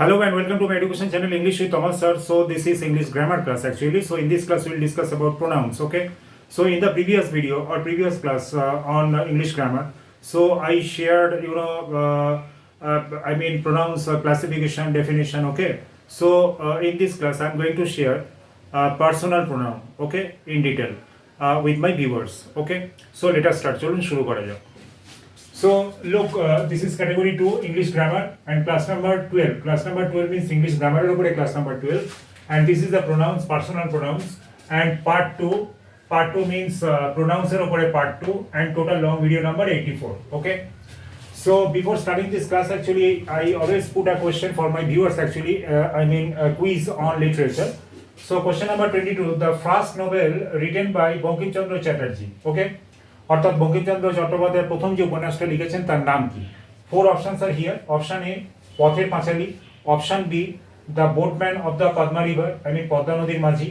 Hello and welcome to my education channel English with Tamal sir. So this is English grammar class actually. So in this class we will discuss about pronouns. Okay. So in the previous video or previous class on English grammar, so I shared pronouns classification definition. Okay. So in this class I am going to share personal pronoun. Okay, in detail with my viewers. Okay. So let us start. চলুন শুরু করা যাক. So look, this is category 2 English grammar and class number 12. Class number 12 means English grammar over class number 12, and this is the pronouns, personal pronouns, and part 2. Part 2 means pronouns over part 2 and total long video number 84. Okay. So before starting this class, actually I always put a question for my viewers. Actually, a quiz on literature. So question number 22: the first novel written by Bankim Chandra Chatterjee. Okay. অর্থাৎ বঙ্কিমচন্দ্র চট্টোপাধ্যায়ের প্রথম যে উপন্যাসটা লিখেছেন তার নাম কি? 4 options are here. Option A Pather Panchali, option B the boatman of the Padma river, Padma Nadir Majhi,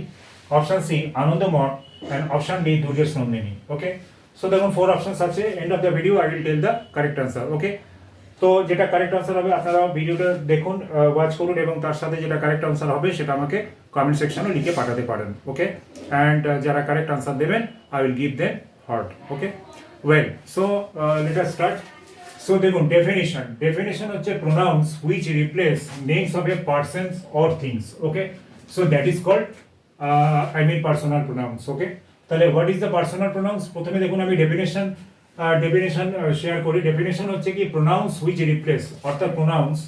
option C Anandamath, and option D Durgesh Nandini. Okay, so দেখুন 4 অপশনস আছে. End of the video I will tell the correct answer. Okay, তো যেটা correct answer হবে আপনারা ভিডিওটা দেখুন, watch করুন, এবং তার সাথে যেটা কারেক্ট আনসার হবে সেটা আমাকে কমেন্ট সেকশনে লিখে পাঠাতে পারেন. ওকে, অ্যান্ড যারা কারেক্ট আনসার দেবেন I will give them heart. Okay, well, so let us start. So দেখুন definition হচ্ছে pronouns which replace names of a persons or things. Okay, so that is called personal pronouns. Okay, তাহলে what is the personal pronouns? প্রথমে দেখুন আমি definition share করি. definition হচ্ছে কি pronouns which replace, অর্থাৎ pronouns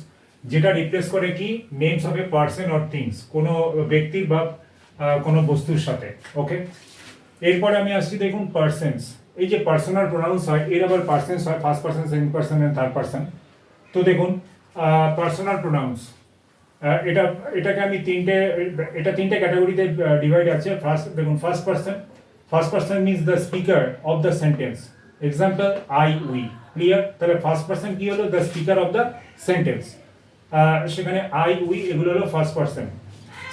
যেটা রিপ্লেস করে কি names of a person or things, কোনো ব্যক্তির বা কোনো বস্তুর সাথে. ওকে, এরপরে আমি আসছি দেখুন পার্সনস. এই যে পার্সোনাল প্রোনাউন্স হয় এর আবার পার্সনস হয়, first person, second person and third person. তো দেখুন পার্সোনাল প্রোনাউন্স এটাকে আমি তিনটে ক্যাটাগরিতে ডিভাইড আছে. First person means the speaker of the sentence. Example I, we. Clear? তাহলে ফার্স্ট পার্সন কি হলো? The speaker of the sentence. সেখানে আই, উই এগুলো হলো ফার্স্ট পার্সন.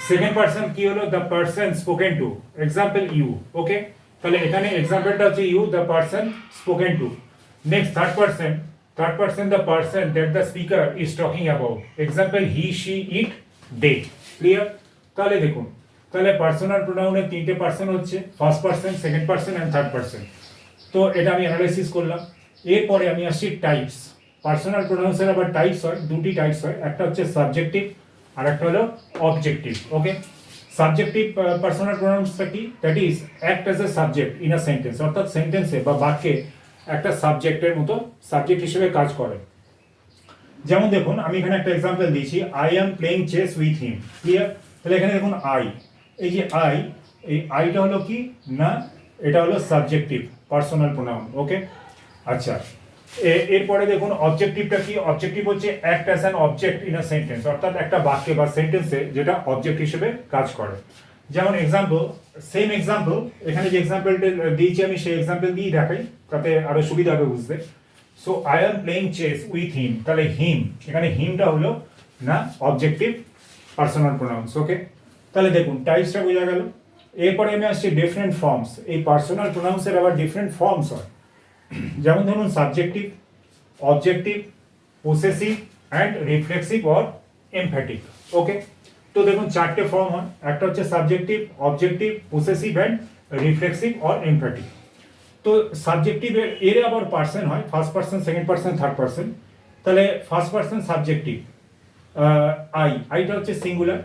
সেকেন্ড পার্সন কি হলো? The person spoken to. Example you. Okay, তাহলে এখানে এক্সাম্পলটা হচ্ছে you, the person spoken to. Next third person the person that the speaker is talking about. Example he, she, it, they. Clear? তাহলে দেখুন, তাহলে personal প্রোনাউনের তিনটে পার্সন হচ্ছে first person, second person and third person. তো এটা আমি analysis করলাম. এরপরে আমি আসছি টাইপস. পার্সোনাল প্রোনাউন্সের আবার টাইপস হয়, দুটি টাইপস হয়. একটা হচ্ছে সাবজেক্টিভ আর একটা হলো অবজেক্টিভ. ওকে, সাবজেক্টিভ পার্সোনাল প্রোনাউন্সটা কি? That is act as a subject in a sentence, অর্থাৎ সেন্টেন্সে বা বাক্যে একটা সাবজেক্টের মতো সাবজেক্ট হিসেবে কাজ করে. যেমন দেখুন আমি এখানে একটা এক্সাম্পল দিয়েছি, I am playing chess with him. Clear? তাহলে এখানে দেখুন আই, এই যে আই, এই আইটা হলো কি না, এটা হলো সাবজেক্টিভ পার্সোনাল প্রোনাউন. ওকে, আচ্ছা, এরপরে দেখুন অবজেক্টিভটা কি? অবজেক্টিভ হচ্ছে act as an object in a sentence, অর্থাৎ একটা বাক্যে বা সেন্টেন্সে যেটা অবজেক্ট হিসেবে কাজ করে. যেমন সেম এক্সাম্পল এখানে যে এক্সাম্পলটা দিয়েছি আমি সেই এক্সাম্পল দিয়েই দেখাই, তাতে আরো সুবিধা হবে বুঝতে. So I am playing chess with him. তাহলে হিম, এখানে হিমটা হলো না অবজেক্টিভ পার্সোনাল প্রোনাউন্স. ওকে, তাহলে দেখুন টাইপসটা বোঝা গেল. এরপরে আমি আসছি ডিফারেন্ট ফর্মস. এই পার্সোনাল প্রোনাউন্সের আবার ডিফারেন্ট ফর্মস হয়. যেমন ধরুন subjective, objective, possessive and reflexive or emphatic. Okay, তো দেখুন চারটে ফর্ম হয়. একটা হচ্ছে subjective, objective, possessive and reflexive or emphatic. তো সাবজেক্টিভের এর আবার পার্সন হয়, first person, second person, third person. তাহলে ফার্স্ট পার্সন সাবজেক্টিভ, আইটা হচ্ছে সিঙ্গুলার,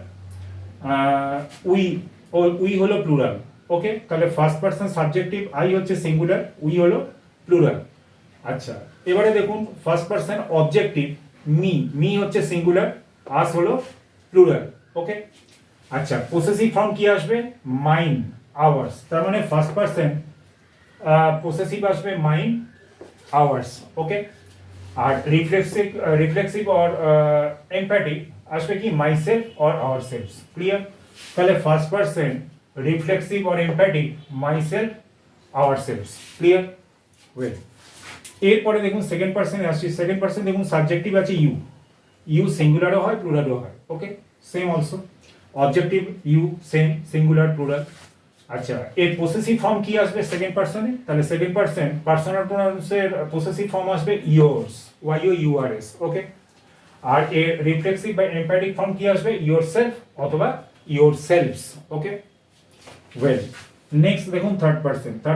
উই হলো প্লুরাল. ওকে, তাহলে ফার্স্ট পার্সন সাবজেক্টিভ, আই হচ্ছে সিঙ্গুলার, উই হলো প্লুরাল. আচ্ছা, এবারে দেখুন ফার্স্ট পার্সন অবজেক্টিভ, মি হচ্ছে সিঙ্গুলার, আস হলো প্লুরাল. ওকে, আচ্ছা, পসেসিভ ফর্ম কি আসবে? Mine, ours. তার মানে ফার্স্ট পার্সন পসেসিভ আসবে মাইন, আওয়ার্স. ওকে, আর রিফ্লেক্সিভ অর এমপ্যাটিক আসবে কি মাইসেলফ অর আওয়ারসেলভস. ক্লিয়ার? তাহলে first person reflexive or emphatic, myself, ourselves. Clear? Well, এরপরে দেখুন সেকেন্ড পার্সনে আসছি. সেকেন্ড পার্সন দেখুন সাবজেক্টিভ আছে ইউ সিঙ্গুলারও হয় প্লুরালও হয়. Okay, same also objective you, same singular plural. আচ্ছা, এর পসেসিভ ফর্ম কি আসবে সেকেন্ড পার্সনে? তাহলে সেকেন্ড পার্সন পার্সোনাল প্রোনাউন্সের পসেসিভ ফর্ম আসবে ইয়োর্স, ওয়াইওইউআরএস. ওকে, আর এর রিফ্লেক্সিভ বা এমপ্যাথিক ফর্ম কি আসবে ইয়োর সেলফ অথবা your selfs okay well next দেখুন থার্ড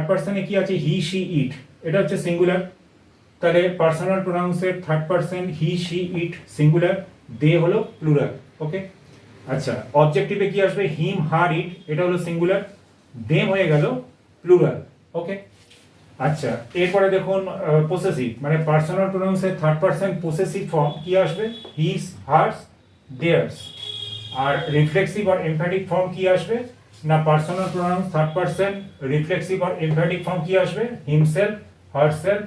পার্সনে কি আছে হি শি ইট এটা হচ্ছে সিঙ্গুলার তাহলে পার্সোনাল প্রোনাউন্সের third person he she it singular they হলো প্লুরাল ওকে আচ্ছা অবজেক্টিভে কি আসবে হিম হার ইট এটা হলো সিঙ্গুলার দেম হয়ে গেল প্লুরাল ওকে আচ্ছা এরপরে দেখুন পসেসিভ মানে পার্সোনাল প্রোনাউন্সের থার্ড পার্সন পসেসিভ ফর্ম কি আসবে হিজ হার্স দেয়ার্স আর রিফ্লেক্সিভ আর এমফ্যাটিক ফর্ম কি আসবে না personal pronouns third person reflexive আর এমফ্যাটিক ফর্ম কি আসবে himself herself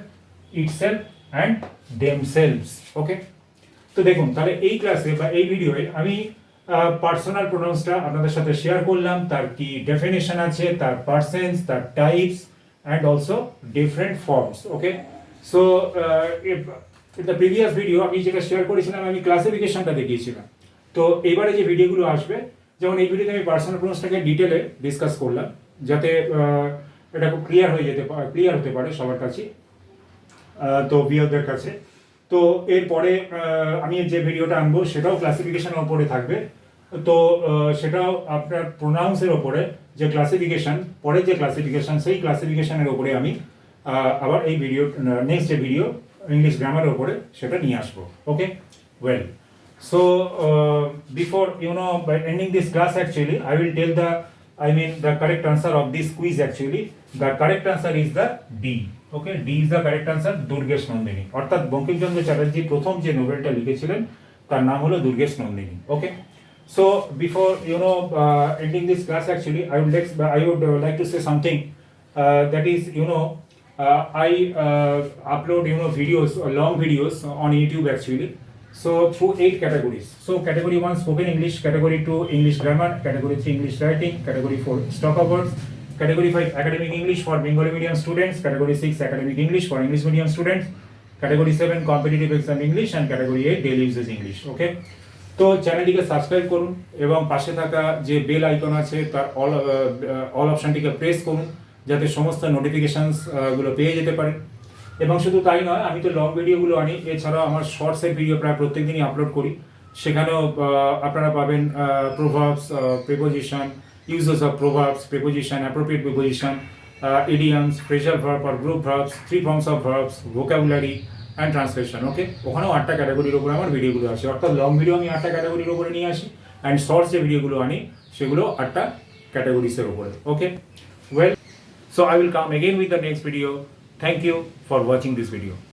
itself and themselves okay তো দেখুন তাহলে এই ক্লাসে বা এই ভিডিওয়ে আমি পার্সোনাল প্রোনাউন্সটা আপনাদের সাথে শেয়ার করলাম তার কি ডেফিনেশন আছে তার পার্সেন্স তার types and also different forms okay so in the previous video আমি যেটা শেয়ার করেছিলাম আমি ক্লাসিফিকেশনটা দেখিয়েছিলাম তো এবারে যে ভিডিওগুলো আসবে যেমন এই ভিডিওতে আমি পার্সোনাল প্রোনাউন্সটাকে ডিটেলে ডিসকাস করলাম যাতে এটা খুব ক্লিয়ার হতে পারে সবার কাছে তো ভিউয়ারদের কাছে তো এরপরে আমি যে ভিডিওটা আনবো সেটাও ক্লাসিফিকেশনের ওপরে থাকবে তো সেটাও আপনার প্রোনাউন্সের ওপরে যে ক্লাসিফিকেশন পরের যে ক্লাসিফিকেশন সেই ক্লাসিফিকেশনের ওপরে আমি আবার এই ভিডিও নেক্সট যে ভিডিও ইংলিশ গ্রামারের ওপরে সেটা নিয়ে আসবো ওকে well so before by ending this class actually I will tell the correct answer of this quiz actually the correct answer is the D okay D is the correct answer Durgesh Nandini অর্থাৎ বঙ্কিমচন্দ্র চ্যাটার্জি প্রথম যে নোবেলটা লিখেছিলেন তার নাম হলো Durgesh Nandini okay so before ending this class actually I would like to say something that is I upload videos long videos on YouTube actually so through 8 categories so category 1 spoken English category 2 English grammar category 3 English writing category 4 stock of words category 5 academic English for Bengali medium students category 6 academic English for English medium students category 7 competitive exam English and category 8 daily usage English okay তো চ্যানেলটিকে subscribe করুন এবং পাশে থাকা যে bell icon আছে তার all অপশনটিকে press করুন যাতে সমস্ত নোটিফিকেশনস গুলো পেয়ে যেতে পারেন এবং শুধু তাই নয় আমি তো লং ভিডিওগুলো আনি এছাড়াও আমার শর্টসের ভিডিও প্রায় প্রত্যেকদিনই আপলোড করি সেখানেও আপনারা পাবেন proverbs preposition uses of proverbs preposition appropriate preposition idioms phrasal verb আর group verbs 3 forms of verbs vocabulary and translation okay ওখানেও 8টা ক্যাটাগরির উপরে আমার ভিডিওগুলো আসে অর্থাৎ লং ভিডিও আমি 8টা ক্যাটাগরির উপরে নিয়ে আসি অ্যান্ড শর্টস যে ভিডিওগুলো আনি সেগুলো 8টা ক্যাটাগরিসের উপরে ওকে well so I will come again with the next video. Thank you for watching this video.